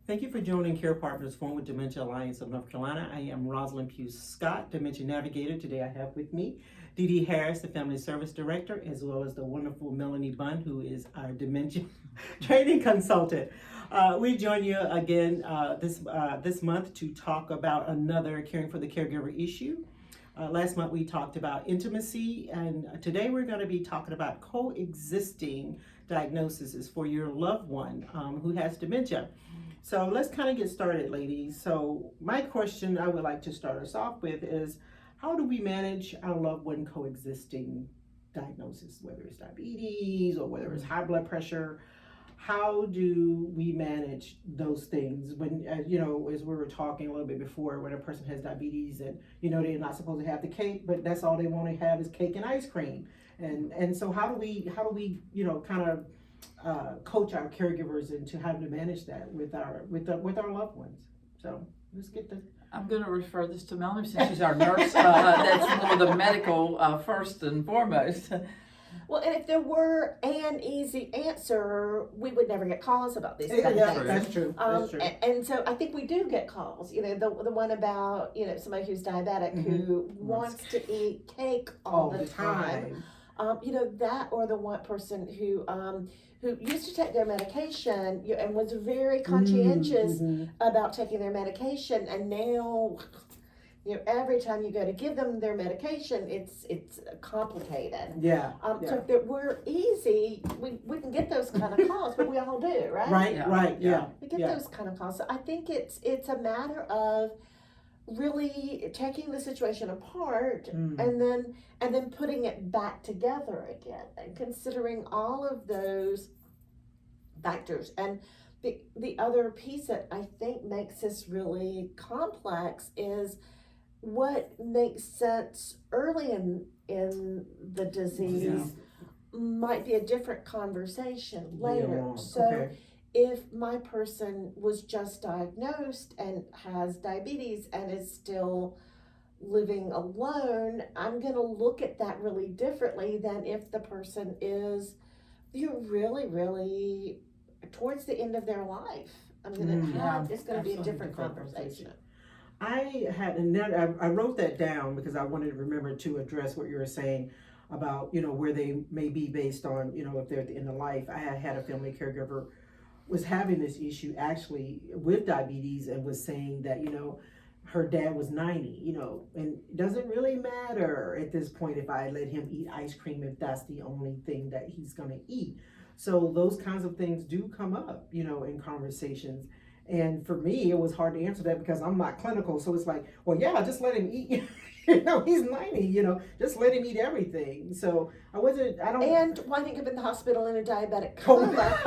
Thank you for joining Care Partners Forum with Dementia Alliance of North Carolina. I am Rosalind Pugh Scott, Dementia Navigator. Today I have with me Dee Dee Harris, the Family Service Director, as well as the wonderful Melanie Bunn, who is our Dementia Training Consultant. We join you again this month to talk about another Caring for the Caregiver issue. Last month we talked about intimacy, and today we're going to be talking about coexisting diagnoses for your loved one who has dementia. So let's kind of get started, ladies. So my question I would like to start us off with is, how do we manage our loved one coexisting diagnosis, whether it's diabetes or whether it's high blood pressure? How do we manage those things when, as we were talking a little bit before, when a person has diabetes and, they're not supposed to have the cake, but that's all they want to have is cake and ice cream. And so how do we, kind of coach our caregivers into how to manage that with our loved ones? So let's get the. I'm going to refer this to Melanie since she's our nurse. That's more the medical first and foremost. Well, and if there were an easy answer, we would never get calls about these kind of things. That's true. That's true. And so I think we do get calls. The one about somebody who's diabetic who wants to eat cake all the time. That, or the one person who used to take their medication and was very conscientious about taking their medication, and now every time you go to give them their medication, it's complicated. Yeah. So if it were easy, we wouldn't get those kind of calls, but we all do, right? Right. We get those kind of calls. So I think it's a matter of really taking the situation apart and then putting it back together again and considering all of those factors. And the other piece that I think makes this really complex is what makes sense early in the disease might be a different conversation later. So if my person was just diagnosed and has diabetes and is still living alone, I'm going to look at that really differently than if the person is really, really towards the end of their life. It's going to be a different conversation. I wrote that down because I wanted to remember to address what you were saying about, where they may be based on, if they're at the end of life. I had a family caregiver was having this issue actually with diabetes and was saying that, her dad was 90, and it doesn't really matter at this point if I let him eat ice cream if that's the only thing that he's going to eat. So those kinds of things do come up, in conversations. And for me, it was hard to answer that because I'm not clinical. So it's like, well, yeah, just let him eat. He's 90, just let him eat everything. So And winding up in the hospital in a diabetic coma.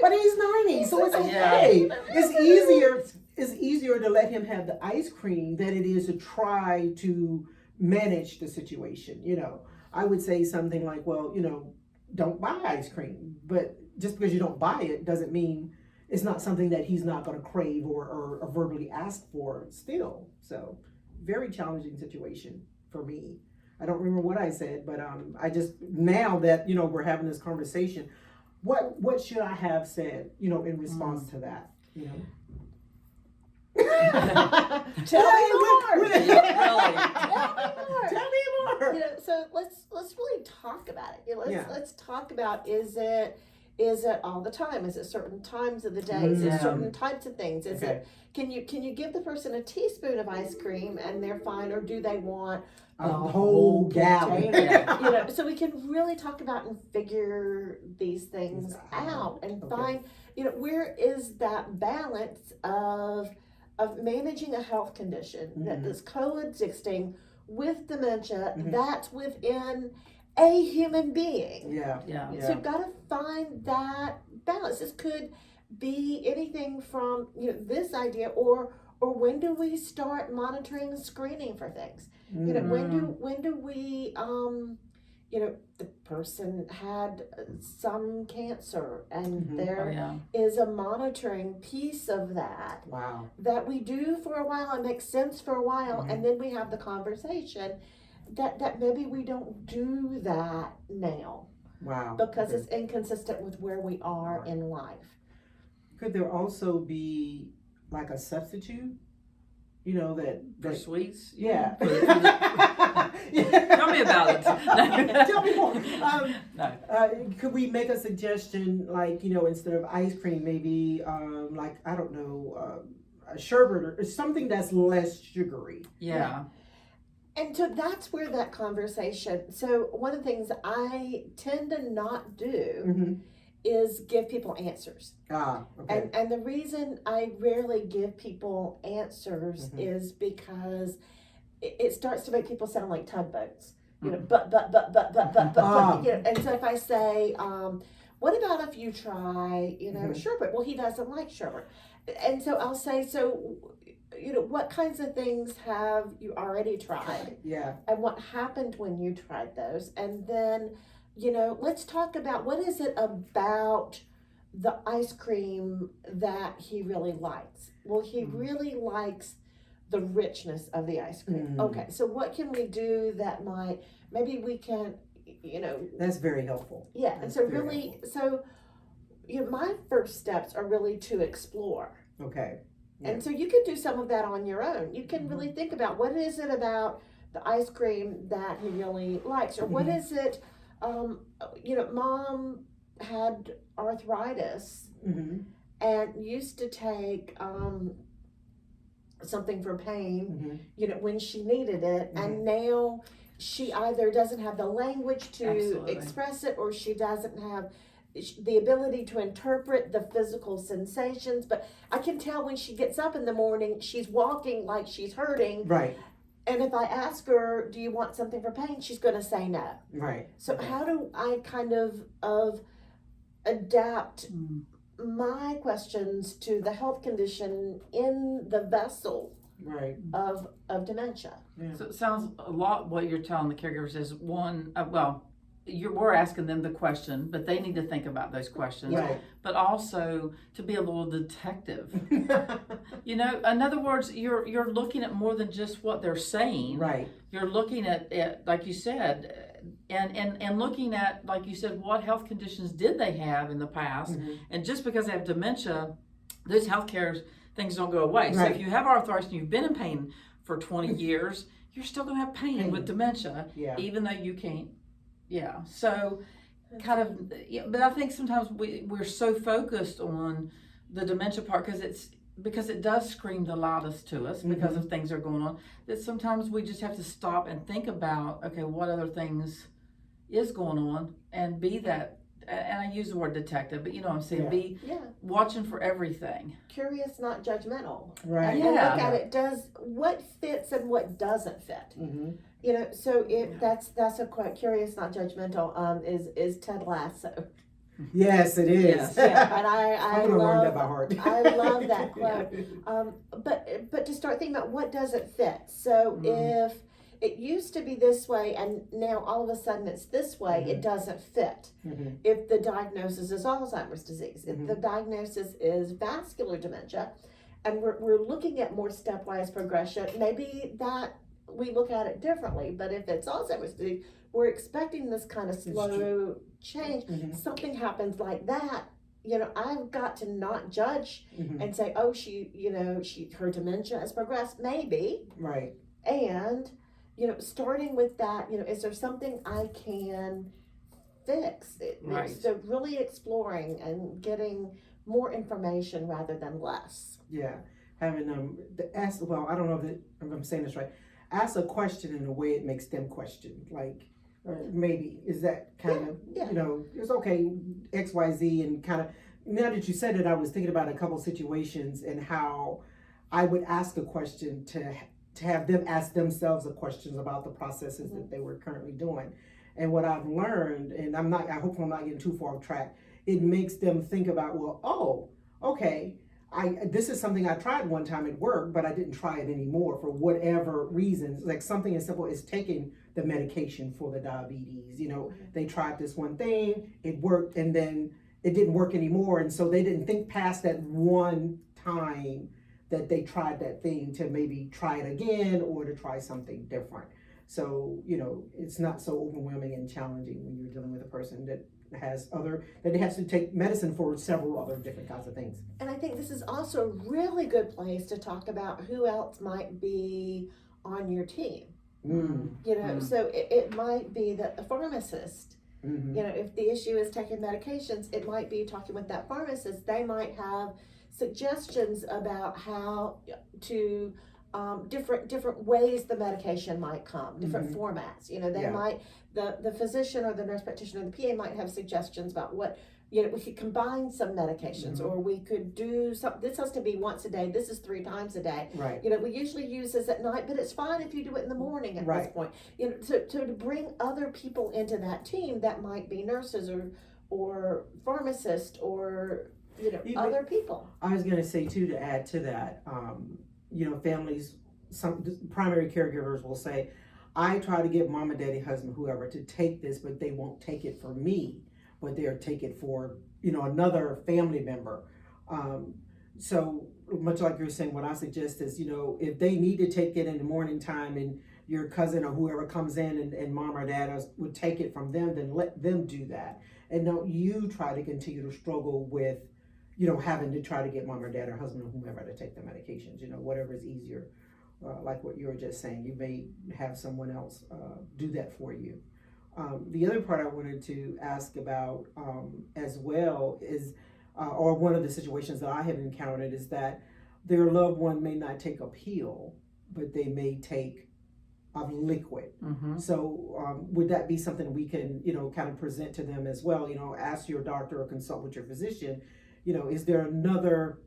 But he's 90, so it's okay. It's easier to let him have the ice cream than it is to try to manage the situation. I would say something like, well, don't buy ice cream. But just because you don't buy it doesn't mean it's not something that he's not going to crave or verbally ask for still. So very challenging situation for me. I don't remember what I said, but I just, now that, we're having this conversation, what should I have said, in response to that, Tell me more. Tell me more. So let's really talk about it. Let's talk about, is it all the time? Is it certain times of the day? Is it certain types of things? Is it can you give the person a teaspoon of ice cream and they're fine, or do they want a whole gallon? So we can really talk about and figure these things out and find where is that balance of managing a health condition that is coexisting with dementia that's within a human being. So you've got to find that balance. This could be anything from this idea, or when do we start monitoring and screening for things? When do we the person had some cancer and there is a monitoring piece of that that we do for a while and makes sense for a while, and then we have the conversation that maybe we don't do that now because it's inconsistent with where we are in life. Could there also be like a substitute? You know that For sweets? yeah. For Tell me about it. No. Tell me more. No. Could we make a suggestion, like, instead of ice cream, maybe like, I don't know, a sherbet or something that's less sugary? Yeah. And so that's where that conversation. So one of the things I tend to not do Mm-hmm. is give people answers. Okay. And the reason I rarely give people answers Mhm. is because it starts to make people sound like tugboats. You know, Mhm. but. You know, and so if I say, what about if you try, Mhm. sherbet? Well, he doesn't like sherbet. And so I'll say, so, what kinds of things have you already tried? Yeah. And what happened when you tried those? And then, let's talk about what is it about the ice cream that he really likes? Well, he really likes the richness of the ice cream. Mm. Okay, so what can we do that maybe we can, That's very helpful. yeah. And That's so very really, my first steps are really to explore. Okay. Yeah. And so you can do some of that on your own. You can Mhm. really think about what is it about the ice cream that he really likes, or what Mhm. is it, mom had arthritis Mm-hmm. and used to take something for pain, Mm-hmm. when she needed it, and now she either doesn't have the language to Absolutely. express it, or she doesn't have the ability to interpret the physical sensations. But I can tell when she gets up in the morning, she's walking like she's hurting. Right. And if I ask her, do you want something for pain? She's going to say no. Right. So Okay. how do I kind of adapt Mm. my questions to the health condition in the vessel Right. of dementia? Yeah. So it sounds a lot what you're telling the caregivers is one, we're asking them the question, but they need to think about those questions. Right. But also to be a little detective. In other words, you're looking at more than just what they're saying. Right. You're looking at it, like you said, and looking at, like you said, what health conditions did they have in the past? Mhm. And just because they have dementia, those healthcare things don't go away. So Right. if you have arthritis and you've been in pain for 20 years, you're still going to have pain with dementia, Yeah. even though you can't. Yeah. So kind of, but I think sometimes we're so focused on the dementia part because it does scream the loudest to us because of things that are going on, that sometimes we just have to stop and think about, okay, what other things is going on, and be that, and I use the word detective, but I'm saying, Yeah. be Yeah, watching for everything. curious, not judgmental. Right. And Yeah. look at it. What fits and what doesn't fit. Mm-hmm. So that's a quote. Curious, not judgmental. Is Ted Lasso. Yes, it is. Yes. Yeah, and I I'm gonna learn that by love heart. I love that quote. But to start thinking about what doesn't fit. So if it used to be this way and now all of a sudden it's this way, it doesn't fit. Mhm. If the diagnosis is Alzheimer's disease, if Mhm. the diagnosis is vascular dementia, and we're looking at more stepwise progression, maybe that we look at it differently. But if it's Alzheimer's disease, we're expecting this kind of slow change. Mhm. Something happens like that, I've got to not judge Mhm. and say, oh, her dementia has progressed, maybe. Right. And, starting with that, is there something I can fix? Right. So really exploring and getting more information rather than less. Yeah. Having ask. Well, I don't know if I'm saying this right. Ask a question in a way it makes them question. Like, maybe is that kind of it's okay, X, Y, Z, and kind of. Now that you said it, I was thinking about a couple situations and how I would ask a question to have them ask themselves a questions about the processes that they were currently doing. And what I've learned, and I hope I'm not getting too far off track, it makes them think about, well, oh, okay, this is something I tried one time at work, but I didn't try it anymore for whatever reasons. Like something as simple as taking the medication for the diabetes. They tried this one thing, it worked, and then it didn't work anymore. And so they didn't think past that one time that they tried that thing to maybe try it again or to try something different. So, it's not so overwhelming and challenging when you're dealing with a person that that has to take medicine for several other different kinds of things. And I think this is also a really good place to talk about who else might be on your team. So it might be that the pharmacist, if the issue is taking medications, it might be talking with that pharmacist. They might have suggestions about how to different ways the medication might come, different formats. They might, the physician or the nurse practitioner or the PA might have suggestions about what, we could combine some medications, or we could do this has to be once a day, this is 3 times a day. Right. We usually use this at night, but it's fine if you do it in the morning at this point. So to bring other people into that team, that might be nurses or pharmacists or other people. I was going to say too, to add to that, families, some primary caregivers will say, I try to get mom and daddy, husband, whoever to take this, but they won't take it for me, but they'll take it for, another family member. So much like you're saying, what I suggest is, if they need to take it in the morning time and your cousin or whoever comes in and mom or dad would take it from them, then let them do that. And don't you try to continue to struggle with, having to try to get mom or dad or husband or whomever to take the medications, whatever is easier. Like what you were just saying, you may have someone else do that for you. The other part I wanted to ask about as well is, or one of the situations that I have encountered is that their loved one may not take a pill, but they may take a liquid. So would that be something we can, kind of present to them as well? Ask your doctor or consult with your physician, is there another,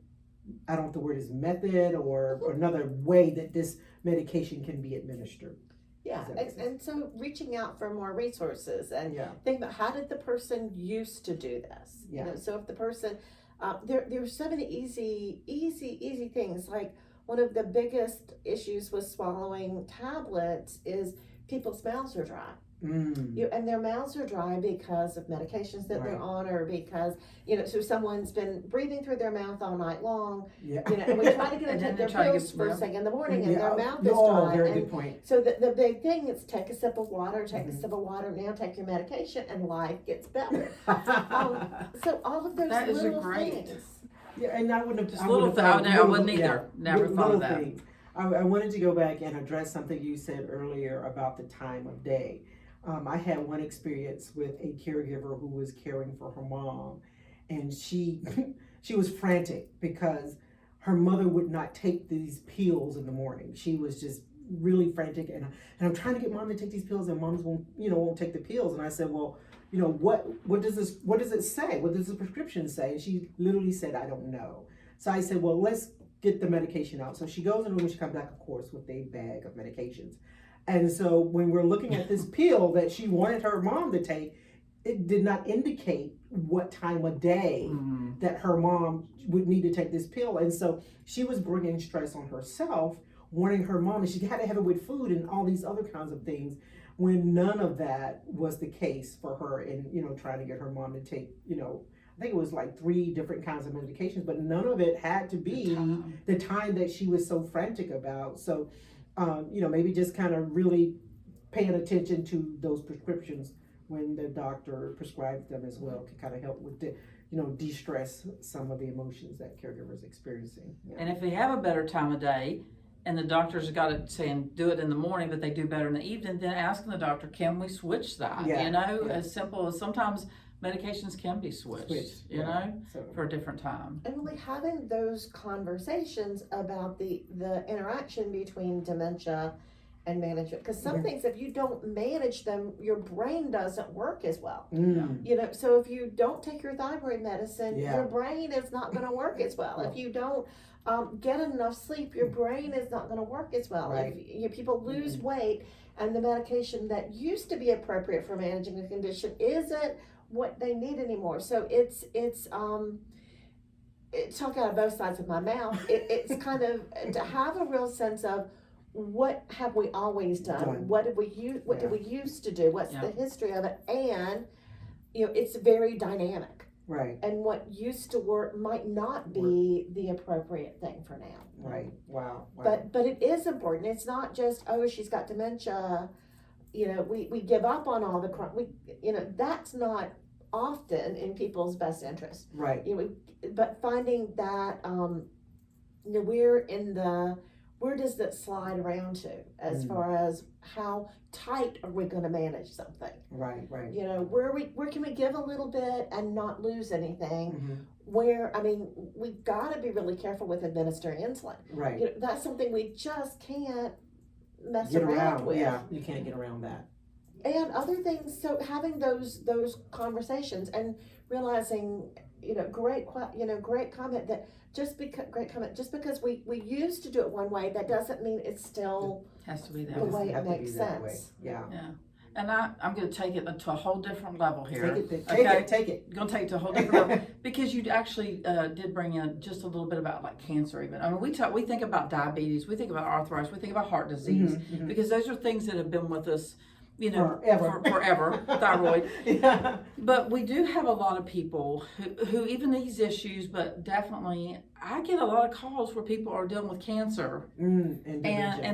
I don't know if the word is method or another way that this medication can be administered? Yeah, and so reaching out for more resources and think about how did the person used to do this? So if the person, there's so many easy things. Like one of the biggest issues with swallowing tablets is people's mouths are dry. And their mouths are dry because of medications that they're on, or because so someone's been breathing through their mouth all night long. And we try to get them to take their pills first thing in the morning, and their mouth is dry. Very good point. So the big thing is take a sip of water, now take your medication, and life gets better. So all of those little things. Yeah, and I wouldn't have just little things. I wouldn't either. Never thought of that. Things. I wanted to go back and address something you said earlier about the time of day. I had one experience with a caregiver who was caring for her mom, and she was frantic because her mother would not take these pills in the morning. She was just really frantic, and I'm trying to get mom to take these pills, and mom's won't take the pills. And I said, well, what does it say? What does the prescription say? And she literally said, I don't know. So I said, well, let's get the medication out. So she goes in the room, she comes back, of course, with a bag of medications. And so when we're looking at this pill that she wanted her mom to take, it did not indicate what time of day that her mom would need to take this pill. And so she was bringing stress on herself, wanting her mom, and she had to have it with food and all these other kinds of things, when none of that was the case for her. And, trying to get her mom to take, I think it was like 3 different kinds of medications, but none of it had to be the time that she was so frantic about. So, maybe just kind of really paying attention to those prescriptions when the doctor prescribes them as well can kind of help with de-stress some of the emotions that caregivers experiencing. And if they have a better time of day and the doctor's got it saying do it in the morning, but they do better in the evening, then asking the doctor, can we switch that? As simple as sometimes medications can be switched, for a different time. And really having those conversations about the interaction between dementia and management, because some things, if you don't manage them, your brain doesn't work as well. So if you don't take your thyroid medicine, your brain is not going to work as well. If you don't get enough sleep, your brain is not going to work as well. If people lose weight and the medication that used to be appropriate for managing the condition isn't what they need anymore. So it's talk out of both sides of my mouth. It's kind of to have a real sense of what have we always done? What did we used to do? What's the history of it? And it's very dynamic. Right. And what used to work might not be the appropriate thing for now. Right. Wow. But it is important. It's not just, oh, she's got dementia. We give up on all the that's not often in people's best interest. Right. But finding that where does that slide around to as far as how tight are we going to manage something? Right. Where can we give a little bit and not lose anything? Mm-hmm. We've got to be really careful with administering insulin. Right. That's something we just can't mess Get around around. with. Yeah, you can't get around that. And other things, so having those conversations and realizing, great comment that just because we used to do it one way, that doesn't mean it's still Has to be the that. way Have it to be makes that way. sense. Yeah. And I'm going to take it to a whole different level here. Take it. Going to take it to a whole different level because you actually did bring in just a little bit about like cancer even. I mean, we think about diabetes, we think about arthritis, we think about heart disease because those are things that have been with us, forever, thyroid. Yeah. But we do have a lot of people who even these issues, but definitely I get a lot of calls where people are dealing with cancer and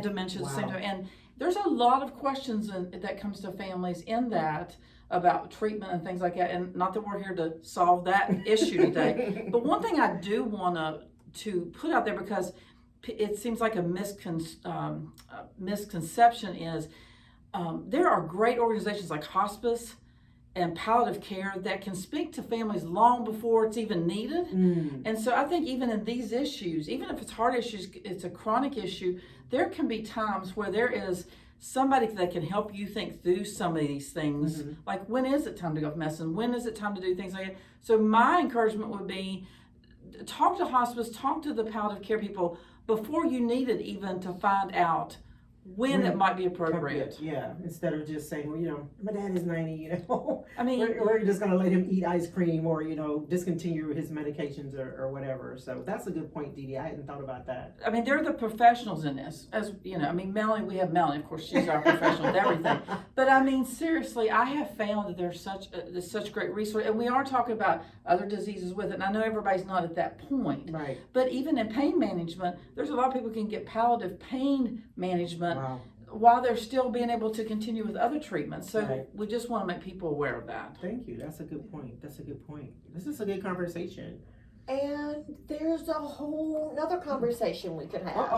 dementia at the same time. And there's a lot of questions that comes to families in that about treatment and things like that. And not that we're here to solve that issue today, but one thing I do want to put out there, because it seems like a misconception is there are great organizations like hospice and palliative care that can speak to families long before it's even needed. And so I think even in these issues, even if it's heart issues, it's a chronic issue, there can be times where there is somebody that can help you think through some of these things. Like, when is it time to go off medicine? When is it time to do things like that? So my encouragement would be, talk to hospice, talk to the palliative care people before you need it, even to find out when it might be appropriate. Yeah, instead of just saying, well, my dad is 90, I mean, we're just going to let him eat ice cream or, discontinue his medications or whatever. So that's a good point, Dee Dee. I hadn't thought about that. I mean, they're the professionals in this. As Melanie, we have Melanie, of course, she's our professional with everything. But I mean, seriously, I have found that there's such great resource, and we are talking about other diseases with it. And I know everybody's not at that point. Right. But even in pain management, there's a lot of people who can get palliative pain management. Wow. While they're still being able to continue with other treatments. So we just want to make people aware of that. Thank you. That's a good point. This is a good conversation. And there's a whole another conversation we could have.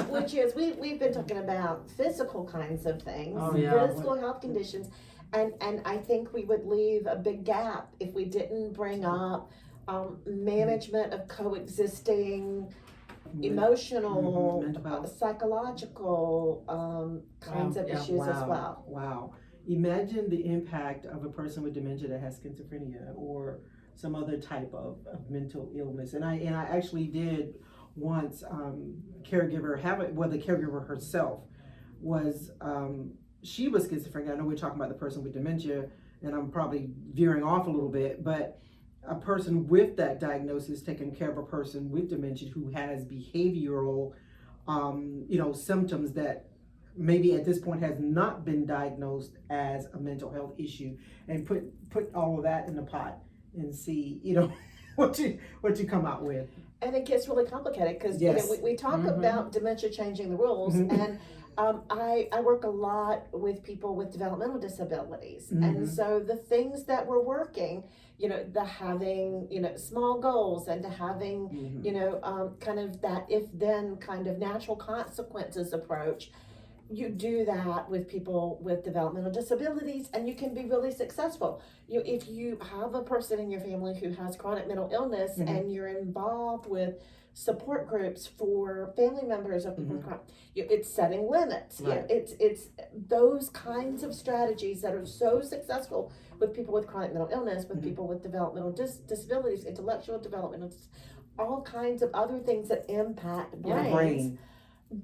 which is we've been talking about physical kinds of things, physical health conditions, and I think we would leave a big gap if we didn't bring up management of coexisting emotional, psychological kinds of issues as well. Wow. Imagine the impact of a person with dementia that has schizophrenia or some other type of mental illness. And I actually did once the caregiver herself was she was schizophrenic. I know we're talking about the person with dementia, and I'm probably veering off a little bit, but a person with that diagnosis taking care of a person with dementia who has behavioral, symptoms that maybe at this point has not been diagnosed as a mental health issue, and put all of that in the pot and see, what you come out with. And it gets really complicated because we talk about dementia changing the rules, and I work a lot with people with developmental disabilities, and so the things that we're working, the having small goals and to having kind of that if-then kind of natural consequences approach. You do that with people with developmental disabilities, and you can be really successful. If you have a person in your family who has chronic mental illness and you're involved with support groups for family members of people with chronic, it's setting limits. Right. It's those kinds of strategies that are so successful with people with chronic mental illness, with people with developmental disabilities, intellectual development, all kinds of other things that impact brains.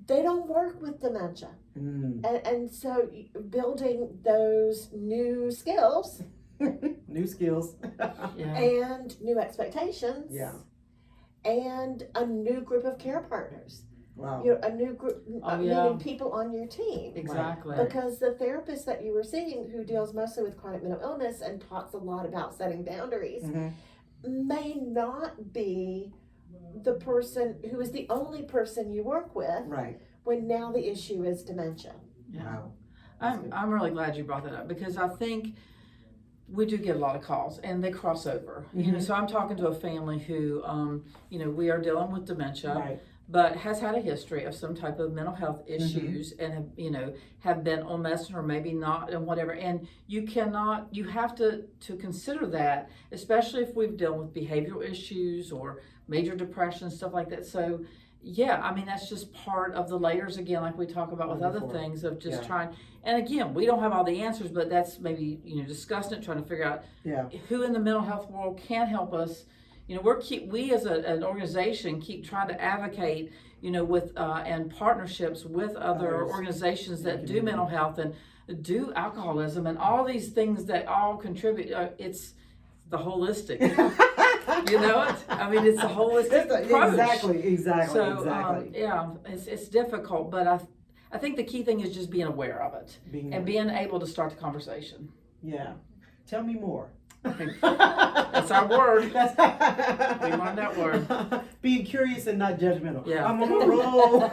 They don't work with dementia. And so building those new skills and new expectations and a new group of care partners. Wow. A new group, meaning people on your team. Exactly. Because the therapist that you were seeing, who deals mostly with chronic mental illness and talks a lot about setting boundaries, may not be the person who is the only person you work with when now the issue is dementia. Wow. I'm really glad you brought that up, because I think we do get a lot of calls, and they cross over. You know, Mhm. so I'm talking to a family who, you know, we are dealing with dementia, Right. but has had a history of some type of mental health Mm-hmm. issues, and have, you know, have been on medicine or maybe not, and whatever. And you have to consider that, especially if we've dealt with behavioral issues or major depression, stuff like that. So yeah, I mean, that's just part of the layers again, like we talk about with other Wonderful. things of just Yeah. trying. And again, we don't have all the answers, but that's maybe, you know, discussing it, trying to figure out Yeah. who in the mental health world can help us. You know, we as an organization keep trying to advocate, you know, with and partnerships with other Others. organizations that do Community. mental health and do alcoholism and all these things that all contribute. It's the holistic. You know it? I mean, it's a holistic approach. Exactly. So yeah, it's difficult, but I think the key thing is just being aware of it and being able to start the conversation. Yeah. Tell me more. That's our word. We learned that word. Being curious and not judgmental. Yeah. I'm on a roll.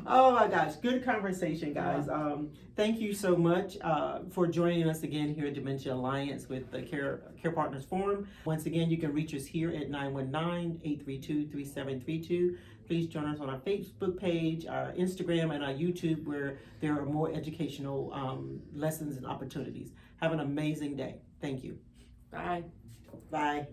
Oh my gosh, good conversation, guys. Thank you so much for joining us again here at Dementia Alliance with the Care Partners Forum. Once again, you can reach us here at 919-832-3732. Please join us on our Facebook page, our Instagram, and our YouTube, where there are more educational lessons and opportunities. Have an amazing day. Thank you. Bye. Bye.